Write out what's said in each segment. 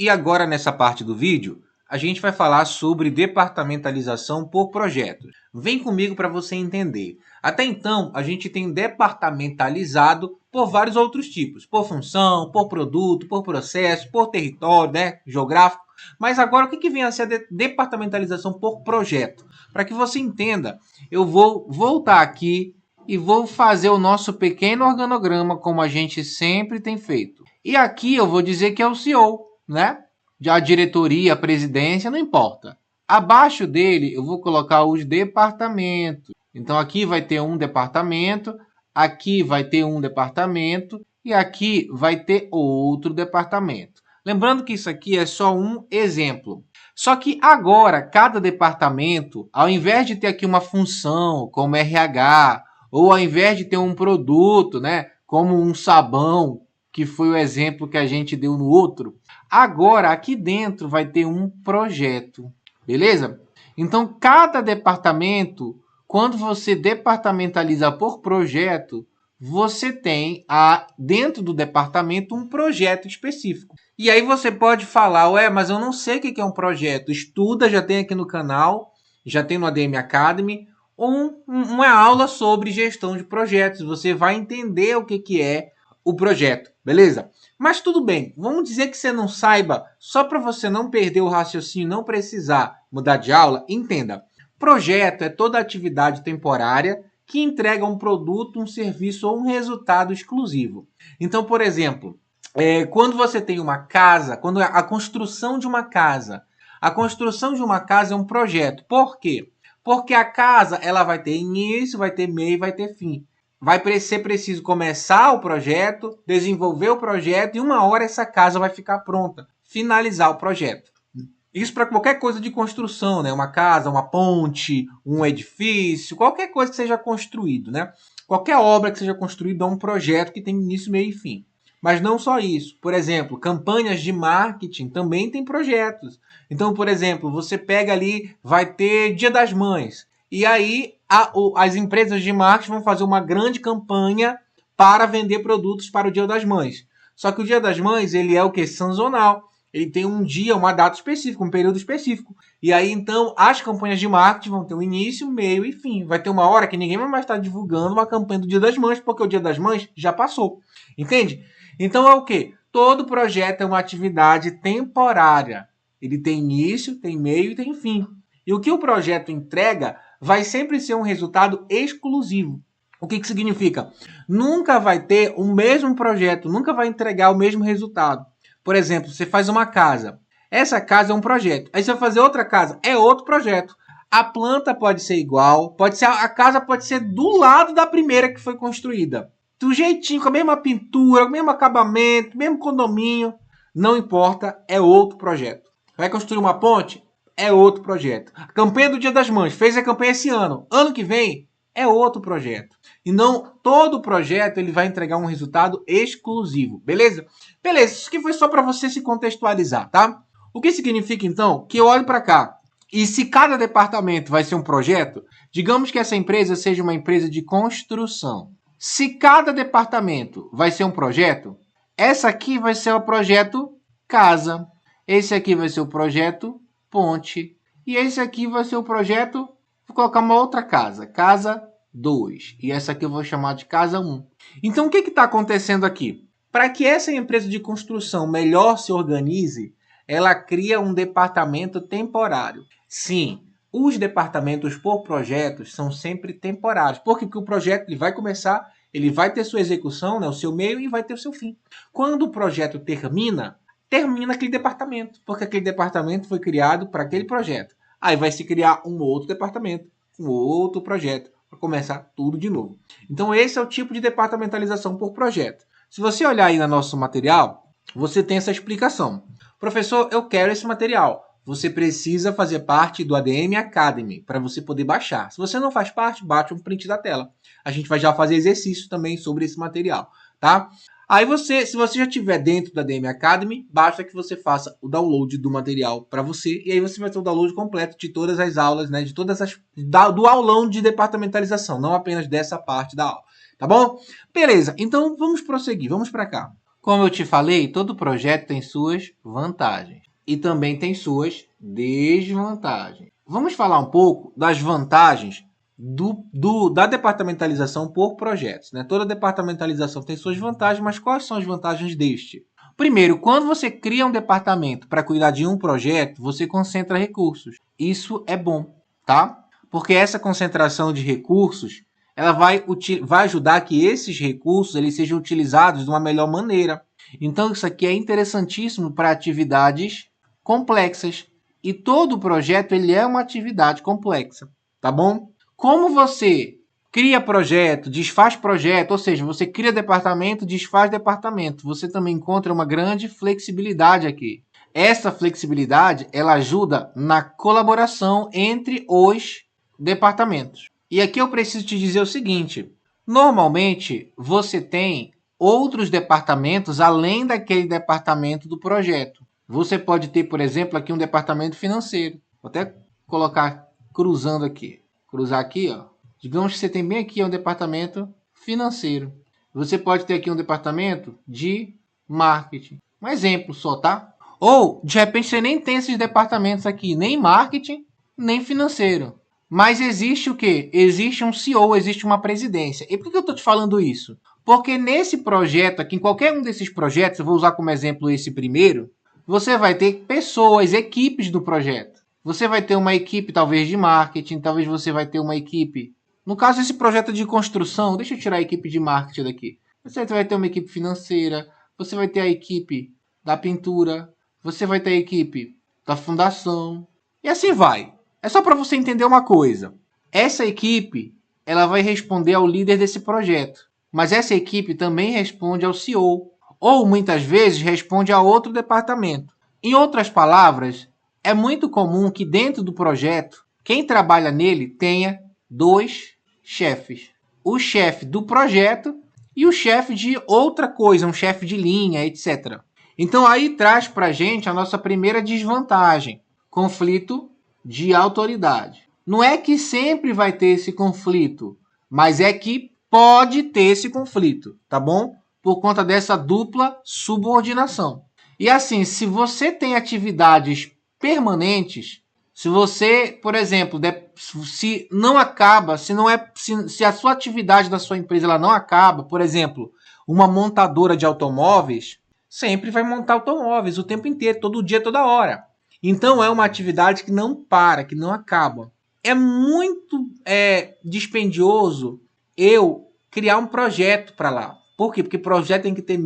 E agora, nessa parte do vídeo, a gente vai falar sobre departamentalização por projetos. Vem comigo para você entender. Até então, a gente tem departamentalizado por vários outros tipos. Por função, por produto, por processo, por território, né, geográfico. Mas agora, o que vem a ser a departamentalização por projeto? Para que você entenda, eu vou voltar aqui e vou fazer o nosso pequeno organograma, como a gente sempre tem feito. E aqui eu vou dizer que é o CEO, né? Já a diretoria, a presidência, não importa. Abaixo dele eu vou colocar os departamentos. Então aqui vai ter um departamento, aqui vai ter um departamento e aqui vai ter outro departamento. Lembrando que isso aqui é só um exemplo. Só que agora, cada departamento, ao invés de ter aqui uma função, como RH, ou ao invés de ter um produto, né, como um sabão, que foi o exemplo que a gente deu no outro, agora aqui dentro vai ter um projeto, beleza? Então, cada departamento, quando você departamentaliza por projeto, você tem dentro do departamento um projeto específico. E aí você pode falar, ué, mas eu não sei o que é um projeto. Estuda, já tem aqui no canal, já tem no ADM Academy, uma aula sobre gestão de projetos. Você vai entender o que é o projeto, beleza? Mas tudo bem, vamos dizer que você não saiba, só para você não perder o raciocínio, não precisar mudar de aula, entenda. Projeto é toda atividade temporária que entrega um produto, um serviço ou um resultado exclusivo. Então, por exemplo, quando você tem uma casa, quando a construção de uma casa, a construção de uma casa é um projeto. Por quê? Porque a casa ela vai ter início, vai ter meio e vai ter fim. Vai ser preciso começar o projeto, desenvolver o projeto e uma hora essa casa vai ficar pronta, finalizar o projeto. Isso para qualquer coisa de construção, né? Uma casa, uma ponte, um edifício, qualquer coisa que seja construído, né? Qualquer obra que seja construída é um projeto que tem início, meio e fim. Mas não só isso. Por exemplo, campanhas de marketing também tem projetos. Então, por exemplo, você pega ali, vai ter Dia das Mães. E aí as empresas de marketing vão fazer uma grande campanha para vender produtos para o Dia das Mães. Só que o Dia das Mães, ele é o que? Sazonal. Ele tem um dia, uma data específica, um período específico. E aí, então, as campanhas de marketing vão ter um início, meio e fim. Vai ter uma hora que ninguém vai mais estar divulgando uma campanha do Dia das Mães, porque o Dia das Mães já passou. Entende? Então é o quê? Todo projeto é uma atividade temporária. Ele tem início, tem meio e tem fim. E o que o projeto entrega vai sempre ser um resultado exclusivo. O que significa? Nunca vai ter o mesmo projeto, nunca vai entregar o mesmo resultado. Por exemplo, você faz uma casa. Essa casa é um projeto. Aí você vai fazer outra casa, é outro projeto. A planta pode ser igual, a casa pode ser do lado da primeira que foi construída. Do jeitinho, com a mesma pintura, com o mesmo acabamento, mesmo condomínio. Não importa, é outro projeto. Vai construir uma ponte? É outro projeto. A campanha do Dia das Mães, fez a campanha esse ano. Ano que vem, é outro projeto. E não todo projeto ele vai entregar um resultado exclusivo, beleza? Beleza, isso aqui foi só para você se contextualizar, tá? O que significa, então, que eu olho para cá. E se cada departamento vai ser um projeto, digamos que essa empresa seja uma empresa de construção. Se cada departamento vai ser um projeto, essa aqui vai ser o projeto casa, esse aqui vai ser o projeto ponte, e esse aqui vai ser o projeto, vou colocar uma outra casa, casa 2, e essa aqui eu vou chamar de casa 1. Então o que está acontecendo aqui? Para que essa empresa de construção melhor se organize, ela cria um departamento temporário. Sim, os departamentos por projetos são sempre temporários. Porque o projeto ele vai começar, ele vai ter sua execução, né, o seu meio e vai ter o seu fim. Quando o projeto termina aquele departamento. Porque aquele departamento foi criado para aquele projeto. Aí vai se criar um outro departamento, um outro projeto, para começar tudo de novo. Então esse é o tipo de departamentalização por projeto. Se você olhar aí no nosso material, você tem essa explicação. Professor, eu quero esse material. Você precisa fazer parte do ADM Academy para você poder baixar. Se você não faz parte, bate um print da tela. A gente vai já fazer exercício também sobre esse material, tá? Aí se você já estiver dentro da ADM Academy, basta que você faça o download do material para você e aí você vai ter o download completo de todas as aulas, né, de todas do aulão de departamentalização, não apenas dessa parte da aula, tá bom? Beleza, então vamos prosseguir, vamos para cá. Como eu te falei, todo projeto tem suas vantagens e também tem suas desvantagens. Vamos falar um pouco das vantagens da departamentalização por projetos, né? Toda departamentalização tem suas vantagens, mas quais são as vantagens deste? Primeiro, quando você cria um departamento para cuidar de um projeto, você concentra recursos. Isso é bom, tá? Porque essa concentração de recursos, ela vai ajudar que esses recursos eles sejam utilizados de uma melhor maneira. Então, isso aqui é interessantíssimo para atividades complexas. E todo projeto ele é uma atividade complexa, tá bom? Como você cria projeto, desfaz projeto, ou seja, você cria departamento, desfaz departamento, você também encontra uma grande flexibilidade aqui. Essa flexibilidade, ela ajuda na colaboração entre os departamentos. E aqui eu preciso te dizer o seguinte, normalmente você tem outros departamentos além daquele departamento do projeto. Você pode ter, por exemplo, aqui um departamento financeiro. Vou até colocar cruzando aqui. Cruzar aqui, ó. Digamos que você tem bem aqui um departamento financeiro. Você pode ter aqui um departamento de marketing. Um exemplo só, tá? Ou, de repente, você nem tem esses departamentos aqui, nem marketing, nem financeiro. Mas existe o quê? Existe um CEO, existe uma presidência. E por que eu estou te falando isso? Porque nesse projeto aqui, em qualquer um desses projetos, eu vou usar como exemplo esse primeiro, você vai ter pessoas, equipes do projeto. Você vai ter uma equipe, talvez, de marketing, talvez você vai ter uma equipe... No caso, esse projeto de construção, deixa eu tirar a equipe de marketing daqui. Você vai ter uma equipe financeira, você vai ter a equipe da pintura, você vai ter a equipe da fundação, e assim vai. É só para você entender uma coisa. Essa equipe, ela vai responder ao líder desse projeto, mas essa equipe também responde ao CEO, ou muitas vezes responde a outro departamento. Em outras palavras, é muito comum que dentro do projeto, quem trabalha nele tenha dois chefes. O chefe do projeto e o chefe de outra coisa, um chefe de linha, etc. Então aí traz para a gente a nossa primeira desvantagem, conflito de autoridade. Não é que sempre vai ter esse conflito, mas é que pode ter esse conflito, tá bom? Por conta dessa dupla subordinação. E assim, se você tem atividades permanentes, se você, por exemplo, se não acaba, se a sua atividade da sua empresa ela não acaba, por exemplo, uma montadora de automóveis sempre vai montar automóveis o tempo inteiro, todo dia, toda hora. Então é uma atividade que não para, que não acaba. É muito dispendioso eu criar um projeto para lá. Por quê? Porque projeto tem que ter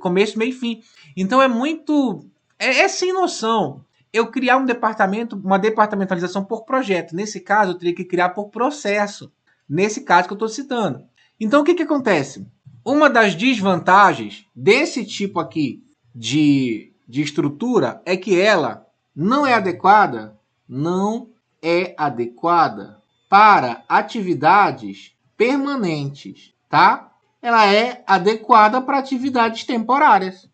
começo, meio e fim. Então é muito... É sem noção eu criar um departamento, uma departamentalização por projeto. Nesse caso, eu teria que criar por processo. Nesse caso que eu estou citando. Então, o que acontece? Uma das desvantagens desse tipo aqui de estrutura é que ela não é adequada para atividades permanentes, tá? Ela é adequada para atividades temporárias.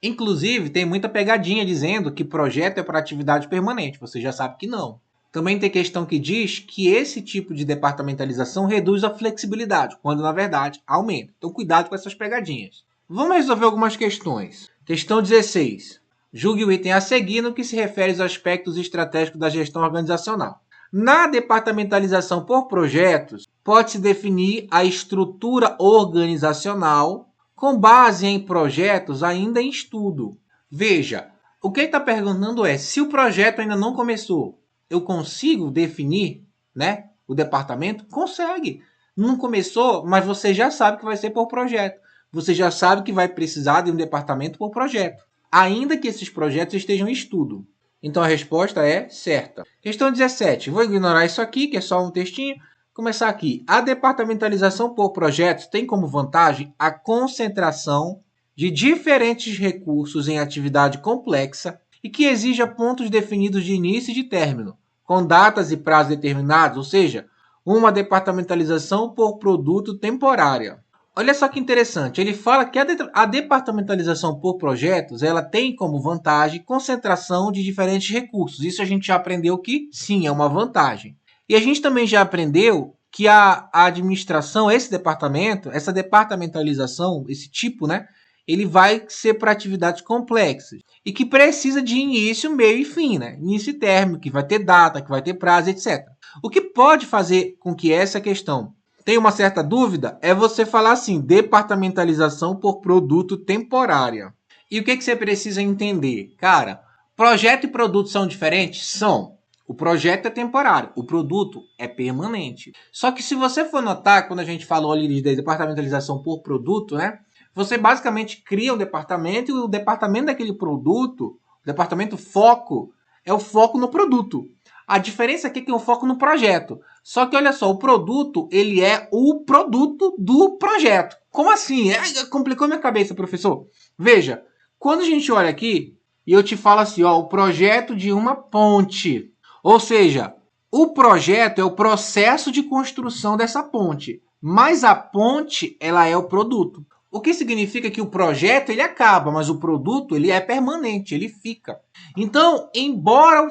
Inclusive, tem muita pegadinha dizendo que projeto é para atividade permanente. Você já sabe que não. Também tem questão que diz que esse tipo de departamentalização reduz a flexibilidade, quando na verdade aumenta. Então cuidado com essas pegadinhas. Vamos resolver algumas questões. Questão 16. Julgue o item a seguir no que se refere aos aspectos estratégicos da gestão organizacional. Na departamentalização por projetos, pode-se definir a estrutura organizacional com base em projetos ainda em estudo. Veja, o que ele está perguntando é, se o projeto ainda não começou, eu consigo definir, né, o departamento? Consegue. Não começou, mas você já sabe que vai ser por projeto. Você já sabe que vai precisar de um departamento por projeto, ainda que esses projetos estejam em estudo. Então a resposta é certa. Questão 17. Vou ignorar isso aqui, que é só um textinho. Começar aqui. A departamentalização por projetos tem como vantagem a concentração de diferentes recursos em atividade complexa e que exija pontos definidos de início e de término, com datas e prazos determinados, ou seja, uma departamentalização por produto temporária. Olha só que interessante, ele fala que a departamentalização por projetos ela tem como vantagem concentração de diferentes recursos. Isso a gente já aprendeu que sim, é uma vantagem. E a gente também já aprendeu que a administração, esse departamento, essa departamentalização, esse tipo, né, ele vai ser para atividades complexas e que precisa de início, meio e fim, né? Início e término, que vai ter data, que vai ter prazo, etc. O que pode fazer com que essa questão tenha uma certa dúvida é você falar assim, departamentalização por produto temporária. E o que você precisa entender? Cara, projeto e produto são diferentes? São. O projeto é temporário, o produto é permanente. Só que se você for notar, quando a gente falou ali de departamentalização por produto, né? Você basicamente cria um departamento e o departamento daquele produto, o departamento foco, é o foco no produto. A diferença aqui é que é o foco no projeto. Só que olha só, o produto, ele é o produto do projeto. Como assim? Complicou minha cabeça, professor. Veja, quando a gente olha aqui e eu te falo assim, ó, o projeto de uma ponte. Ou seja, o projeto é o processo de construção dessa ponte, mas a ponte, ela é o produto. O que significa que o projeto ele acaba, mas o produto ele é permanente, ele fica. Então, embora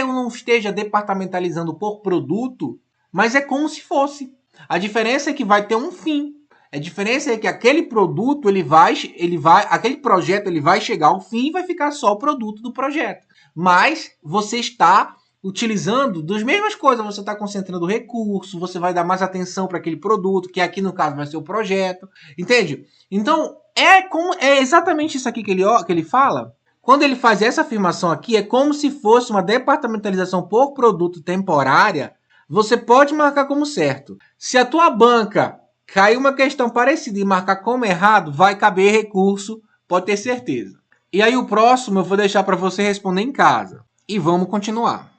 eu não esteja departamentalizando por produto, mas é como se fosse. A diferença é que vai ter um fim. A diferença é que aquele produto aquele projeto ele vai chegar ao fim e vai ficar só o produto do projeto. Mas você está utilizando das mesmas coisas, você está concentrando recurso, você vai dar mais atenção para aquele produto, que aqui no caso vai ser o projeto, entende? Então, é exatamente isso aqui que ele fala. Quando ele faz essa afirmação aqui, é como se fosse uma departamentalização por produto temporária, você pode marcar como certo. Se a tua banca cair uma questão parecida e marcar como errado, vai caber recurso, pode ter certeza. E aí o próximo eu vou deixar para você responder em casa. E vamos continuar.